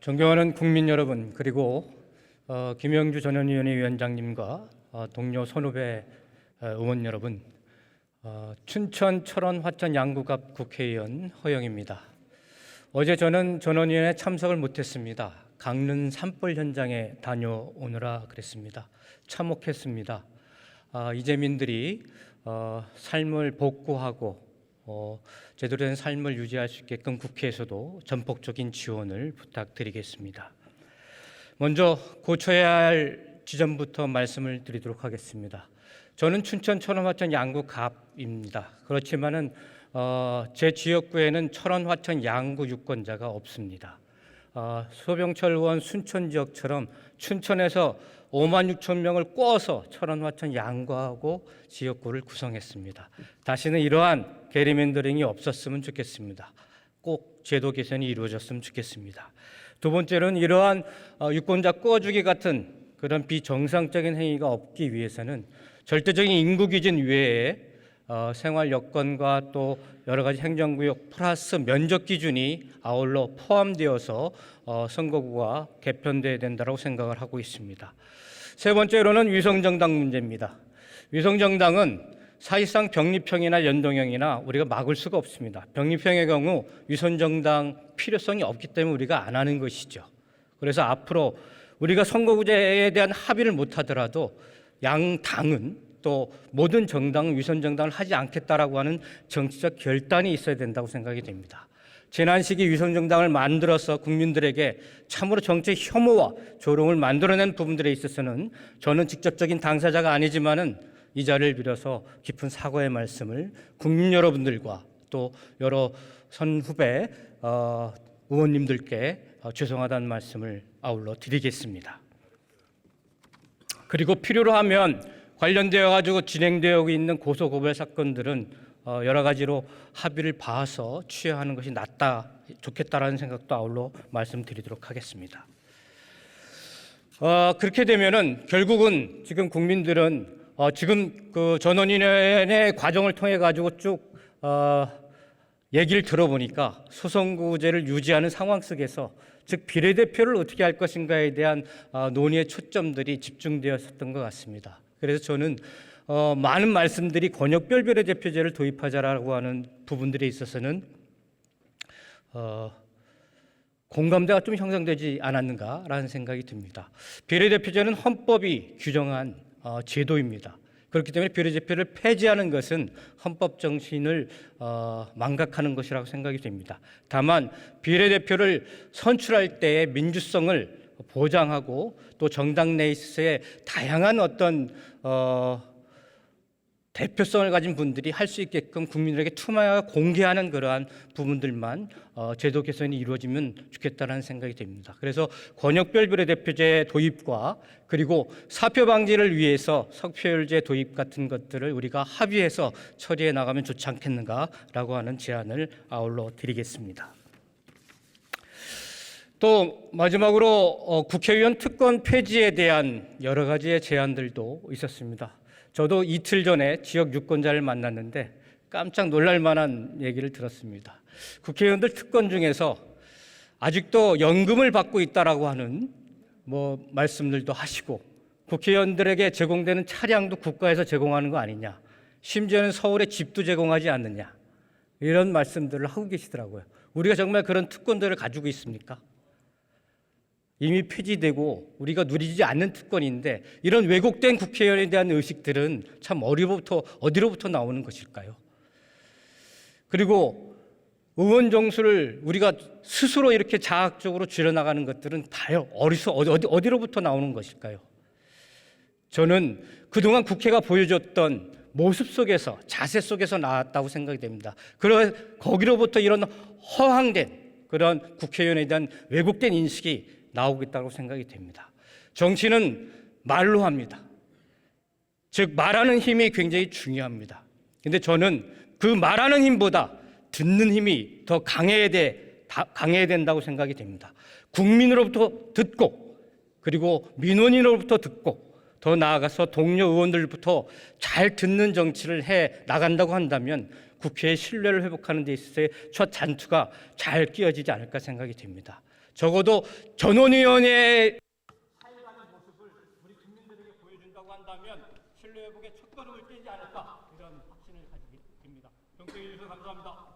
존경하는 국민 여러분, 그리고 김영주 전원위원회 위원장님과 동료 선후배 의원 여러분, 춘천 철원 화천 양구갑 국회의원 허영입니다. 어제 저는 전원위원회에 참석을 못했습니다. 강릉 산불 현장에 다녀오느라 그랬습니다. 참혹했습니다. 이재민들이 삶을 복구하고 제대로 된 삶을 유지할 수 있게끔 국회에서도 전폭적인 지원을 부탁드리겠습니다. 먼저 고쳐야 할 지점부터 말씀을 드리도록 하겠습니다. 저는 춘천 철원 화천 양구 갑입니다. 그렇지만은 제 지역구에는 철원 화천 양구 유권자가 없습니다. 소병철 의원 순천 지역처럼 춘천에서 5만 6천 명을 꿔서 철원 화천 양구하고 지역구를 구성했습니다. 다시는 이러한 게리맨더링이 없었으면 좋겠습니다. 꼭 제도 개선이 이루어졌으면 좋겠습니다. 두 번째로는 이러한 유권자 꿔주기 같은 그런 비정상적인 행위가 없기 위해서는 절대적인 인구 기준 외에 생활 여건과 또 여러 가지 행정구역 플러스 면적 기준이 아울러 포함되어서 선거구가 개편돼야 된다고 생각을 하고 있습니다. 세 번째로는 위성정당 문제입니다. 위성정당은 사실상 병립형이나 연동형이나 우리가 막을 수가 없습니다. 병립형의 경우 위성정당 필요성이 없기 때문에 우리가 안 하는 것이죠. 그래서 앞으로 우리가 선거구제에 대한 합의를 못하더라도 양 당은 또 모든 정당은 위성정당을 하지 않겠다라고 하는 정치적 결단이 있어야 된다고 생각이 됩니다. 지난 시기 위성정당을 만들어서 국민들에게 참으로 정치의 혐오와 조롱을 만들어낸 부분들에 있어서는 저는 직접적인 당사자가 아니지만은 이 자리를 빌어서 깊은 사과의 말씀을 국민 여러분들과 또 여러 선후배 의원님들께 죄송하다는 말씀을 아울러 드리겠습니다. 그리고 필요로 하면 관련되어 가지고 진행되어 있는 고소고발 사건들은 여러 가지로 합의를 봐서 취하하는 것이 좋겠다라는 생각도 아울러 말씀드리도록 하겠습니다. 그렇게 되면은 결국은 지금 국민들은 지금 그 전원위원회 과정을 통해 가지고 쭉 얘기를 들어보니까 소선거구제를 유지하는 상황 속에서 즉 비례대표를 어떻게 할 것인가에 대한 논의의 초점들이 집중되었었던 것 같습니다. 그래서 저는 많은 말씀들이 권역별 비례대표제를 도입하자라고 하는 부분들에 있어서는 공감대가 좀 형성되지 않았는가라는 생각이 듭니다. 비례대표제는 헌법이 규정한 제도입니다. 그렇기 때문에 비례대표를 폐지하는 것은 헌법 정신을 망각하는 것이라고 생각이 됩니다. 다만 비례대표를 선출할 때의 민주성을 보장하고 또 정당 내에서의 다양한 어떤 대표성을 가진 분들이 할 수 있게끔 국민들에게 투명하게 공개하는 그러한 부분들만 제도 개선이 이루어지면 좋겠다는 생각이 됩니다. 그래서 권역별 비례대표제 도입과 그리고 사표 방지를 위해서 석표율제 도입 같은 것들을 우리가 합의해서 처리해 나가면 좋지 않겠는가라고 하는 제안을 아울러 드리겠습니다. 또 마지막으로 국회의원 특권 폐지에 대한 여러 가지의 제안들도 있었습니다. 저도 이틀 전에 지역 유권자를 만났는데 깜짝 놀랄 만한 얘기를 들었습니다. 국회의원들 특권 중에서 아직도 연금을 받고 있다라고 하는 말씀들도 하시고 국회의원들에게 제공되는 차량도 국가에서 제공하는 거 아니냐, 심지어는 서울에 집도 제공하지 않느냐, 이런 말씀들을 하고 계시더라고요. 우리가 정말 그런 특권들을 가지고 있습니까? 이미 폐지되고 우리가 누리지 않는 특권인데 이런 왜곡된 국회의원에 대한 의식들은 참 어디로부터 나오는 것일까요? 그리고 의원 정수를 우리가 스스로 이렇게 자학적으로 줄여나가는 것들은 다 어디로부터 나오는 것일까요? 저는 그동안 국회가 보여줬던 모습 속에서, 자세 속에서 나왔다고 생각이 됩니다. 거기로부터 이런 허황된 그런 국회의원에 대한 왜곡된 인식이 나오고 있다고 생각이 됩니다. 정치는 말로 합니다. 즉 말하는 힘이 굉장히 중요합니다. 그런데 저는 그 말하는 힘보다 듣는 힘이 더 강해야 된다고 생각이 됩니다. 국민으로부터 듣고 그리고 민원인으로부터 듣고 더 나아가서 동료 의원들부터 잘 듣는 정치를 해 나간다고 한다면 국회의 신뢰를 회복하는 데 있어서의 첫 잔투가 잘 끼어지지 않을까 생각이 됩니다. 적어도 전원위원회의 살아가는 모습을 우리 국민들에게 보여준다고 한다면 신뢰회복의 첫걸음을 떼지 않을까 이런 확신을 가지게 됩니다. 경청해 주셔서 감사합니다.